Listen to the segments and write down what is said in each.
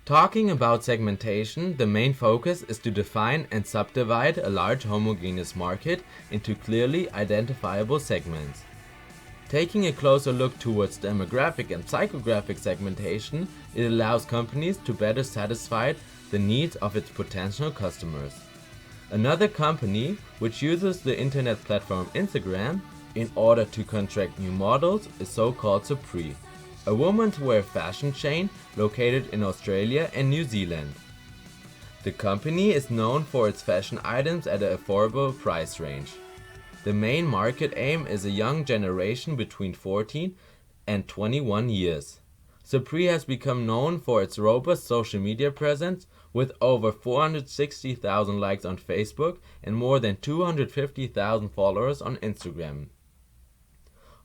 Talking about segmentation, the main focus is to define and subdivide a large homogeneous market into clearly identifiable segments. Taking a closer look towards demographic and psychographic segmentation, it allows companies to better satisfy the needs of its potential customers. Another company, which uses the internet platform Instagram in order to contract new models, is so-called Supri, a women's wear fashion chain located in Australia and New Zealand. The company is known for its fashion items at an affordable price range. The main market aim is a young generation between 14 and 21 years. Supri has become known for its robust social media presence, with over 460,000 likes on Facebook and more than 250,000 followers on Instagram.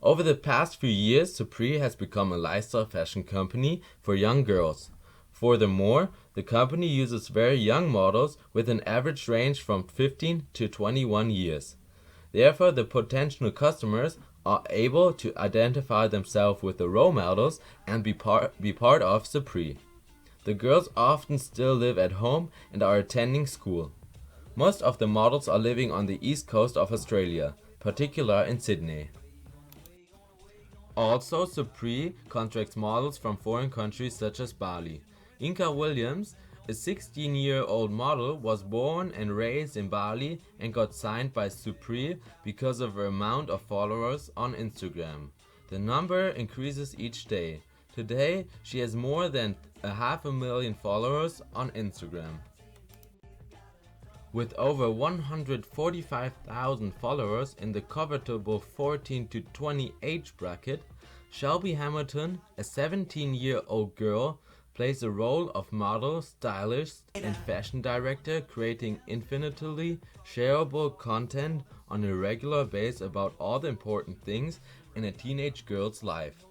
Over the past few years, Supri has become a lifestyle fashion company for young girls. Furthermore, the company uses very young models with an average range from 15 to 21 years. Therefore, the potential customers are able to identify themselves with the role models and be part of Supri. The girls often still live at home and are attending school. Most of the models are living on the east coast of Australia, particularly in Sydney. Also, Supri contracts models from foreign countries such as Bali. Inka Williams, a 16-year-old model, was born and raised in Bali and got signed by Supri because of her amount of followers on Instagram. The number increases each day. Today, she has more than 500,000 followers on Instagram. With over 145,000 followers in the covetable 14 to 20 age bracket, Shelby Hamilton, a 17-year-old girl, plays the role of model, stylist, and fashion director, creating infinitely shareable content on a regular basis about all the important things in a teenage girl's life.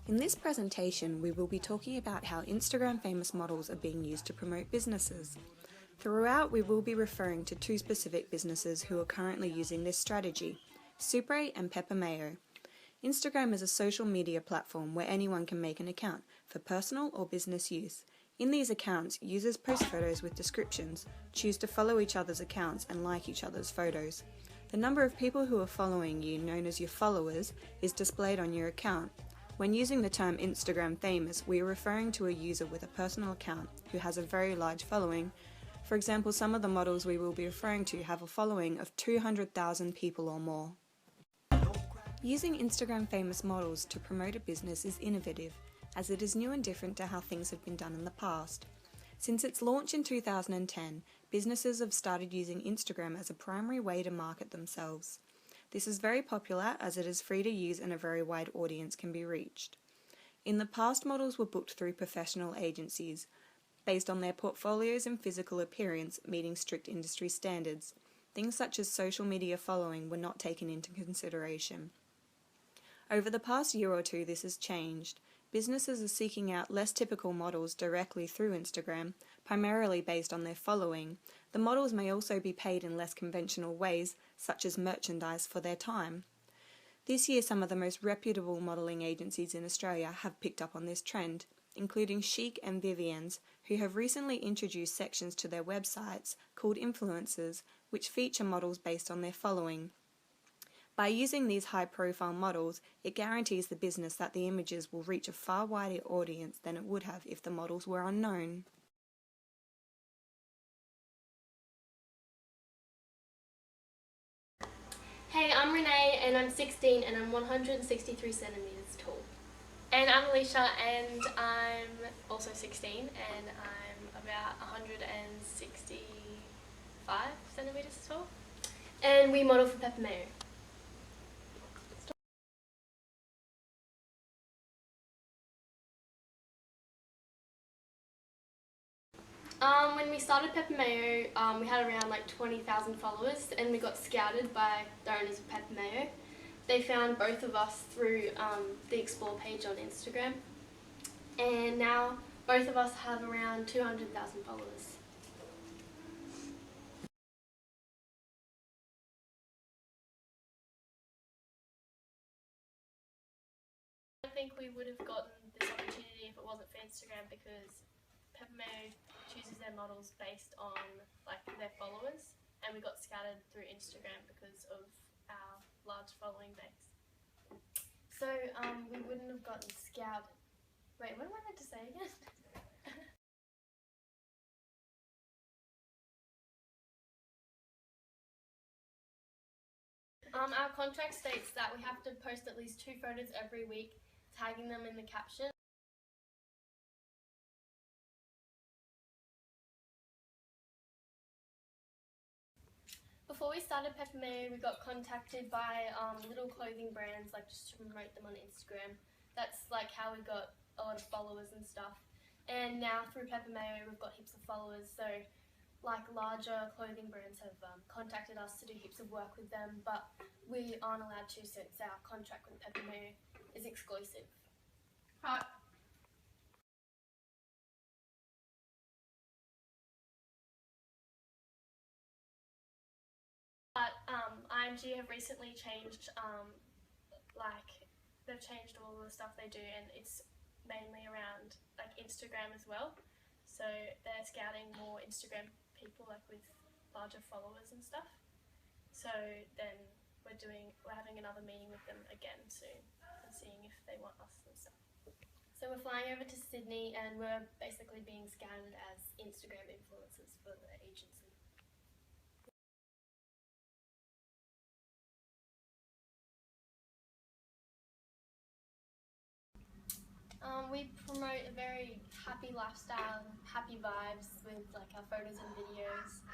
In this presentation, we will be talking about how Instagram famous models are being used to promote businesses. Throughout, we will be referring to two specific businesses who are currently using this strategy, Supre and Pepper Mayo. Instagram is a social media platform where anyone can make an account for personal or business use. In these accounts, users post photos with descriptions, choose to follow each other's accounts and like each other's photos. The number of people who are following you, known as your followers, is displayed on your account. When using the term Instagram famous, we are referring to a user with a personal account who has a very large following. For example, some of the models we will be referring to have a following of 200,000 people or more. Using Instagram famous models to promote a business is innovative, as it is new and different to how things have been done in the past. Since its launch in 2010, businesses have started using Instagram as a primary way to market themselves. This is very popular as it is free to use and a very wide audience can be reached. In the past, models were booked through professional agencies, based on their portfolios and physical appearance meeting strict industry standards. Things such as social media following were not taken into consideration. Over the past year or two, this has changed. Businesses are seeking out less typical models directly through Instagram, primarily based on their following. The models may also be paid in less conventional ways, such as merchandise for their time. This year, some of the most reputable modelling agencies in Australia have picked up on this trend, including Chic and Vivien's, who have recently introduced sections to their websites called influencers, which feature models based on their following. By using these high-profile models, it guarantees the business that the images will reach a far wider audience than it would have if the models were unknown. Hey, I'm Renee and I'm 16 and I'm 163 centimeters tall. And I'm Alicia and I'm also 16 and I'm about 165 centimeters tall. And we model for Pepper Mayo. When we started Pepper Mayo, we had around like 20,000 followers and we got scouted by the owners of Pepper Mayo. They found both of us through the Explore page on Instagram, and now both of us have around 200,000 followers. I think we would have gotten this opportunity strategy if it wasn't for Instagram, because Pepper Mayo chooses their models based on like their followers, and we got scattered through Instagram because of our large following base. So we wouldn't have gotten scouted. Wait, what am I meant to say again? Our contract states that we have to post at least 2 photos every week, tagging them in the caption. Before we started Pepper Mayo, we got contacted by little clothing brands, like just to promote them on Instagram. That's like how we got a lot of followers and stuff. And now through Pepper Mayo, we've got heaps of followers. So like larger clothing brands have contacted us to do heaps of work with them, but we aren't allowed to since our contract with Pepper Mayo is exclusive. But IMG have recently changed, like they've changed all the stuff they do, and it's mainly around like Instagram as well. So they're scouting more Instagram people like with larger followers and stuff. So then we're having another meeting with them again soon and seeing if they want us and stuff. So we're flying over to Sydney and we're basically being scouted as Instagram influencers for the agency. We promote a very happy lifestyle, happy vibes with like our photos and videos.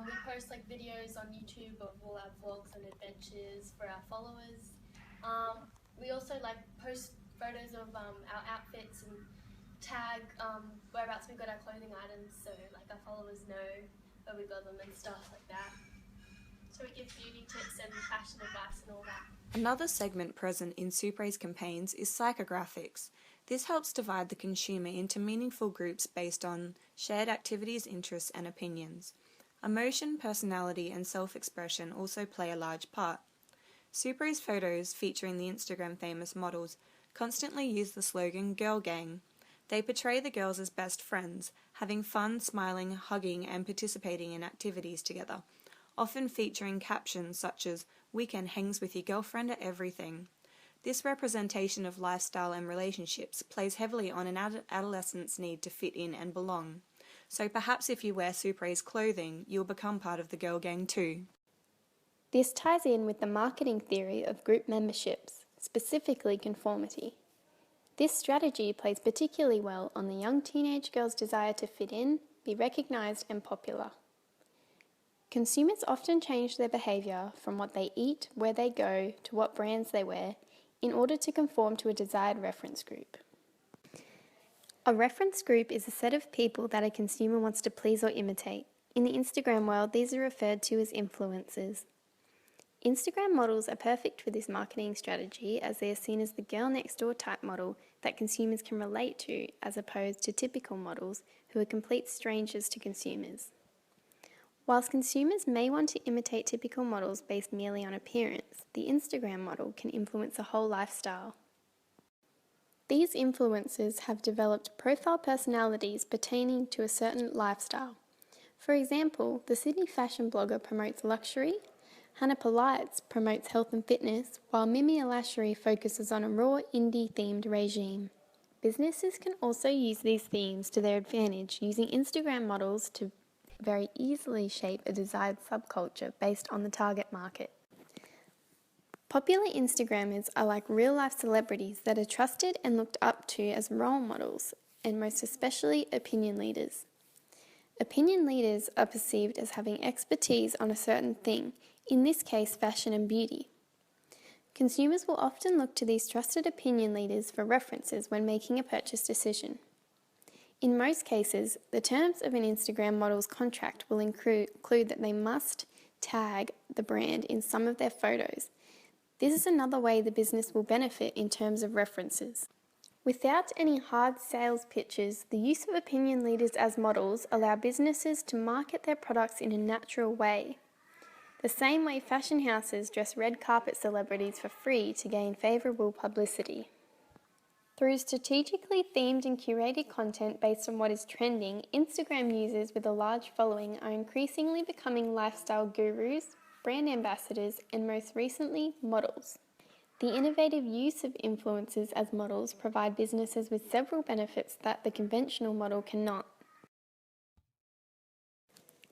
We post like videos on YouTube of all our vlogs and adventures for our followers. We also like post photos of our outfits and tag whereabouts we got our clothing items, so like our followers know where we got them and stuff like that. So we give beauty tips and fashion advice and all that. Another segment present in Super A's campaigns is psychographics. This helps divide the consumer into meaningful groups based on shared activities, interests, and opinions. Emotion, personality, and self-expression also play a large part. Super A's photos featuring the Instagram famous models constantly use the slogan "Girl Gang." They portray the girls as best friends, having fun, smiling, hugging, and participating in activities together, often featuring captions such as "Weekend hangs with your girlfriend at everything." This representation of lifestyle and relationships plays heavily on an adolescent's need to fit in and belong. So perhaps if you wear Super A's clothing, you'll become part of the girl gang too. This ties in with the marketing theory of group memberships, specifically conformity. This strategy plays particularly well on the young teenage girl's desire to fit in, be recognised and popular. Consumers often change their behaviour from what they eat, where they go, to what brands they wear, in order to conform to a desired reference group. A reference group is a set of people that a consumer wants to please or imitate. In the Instagram world, these are referred to as influencers. Instagram models are perfect for this marketing strategy as they are seen as the girl next door type model that consumers can relate to, as opposed to typical models who are complete strangers to consumers. Whilst consumers may want to imitate typical models based merely on appearance, the Instagram model can influence a whole lifestyle. These influencers have developed profile personalities pertaining to a certain lifestyle. For example, the Sydney fashion blogger promotes luxury, Hannah Polites promotes health and fitness, while Mimi Alashery focuses on a raw indie-themed regime. Businesses can also use these themes to their advantage, using Instagram models to very easily shape a desired subculture based on the target market. Popular Instagrammers are like real-life celebrities that are trusted and looked up to as role models, and most especially opinion leaders. Opinion leaders are perceived as having expertise on a certain thing, in this case fashion and beauty. Consumers will often look to these trusted opinion leaders for references when making a purchase decision. In most cases, the terms of an Instagram model's contract will include that they must tag the brand in some of their photos. This is another way the business will benefit in terms of references. Without any hard sales pitches, the use of opinion leaders as models allow businesses to market their products in a natural way. The same way fashion houses dress red carpet celebrities for free to gain favourable publicity. Through strategically themed and curated content based on what is trending, Instagram users with a large following are increasingly becoming lifestyle gurus, brand ambassadors, and most recently, models. The innovative use of influencers as models provide businesses with several benefits that the conventional model cannot.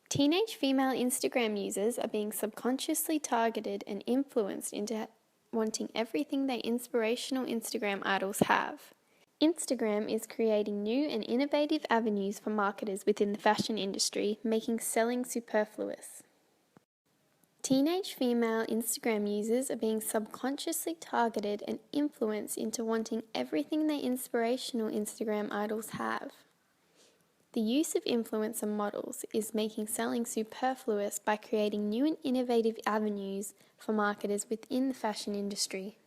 Teenage female Instagram users are being subconsciously targeted and influenced into wanting everything their inspirational Instagram idols have. Instagram is creating new and innovative avenues for marketers within the fashion industry, making selling superfluous. Teenage female Instagram users are being subconsciously targeted and influenced into wanting everything their inspirational Instagram idols have. The use of influencer models is making selling superfluous by creating new and innovative avenues for marketers within the fashion industry.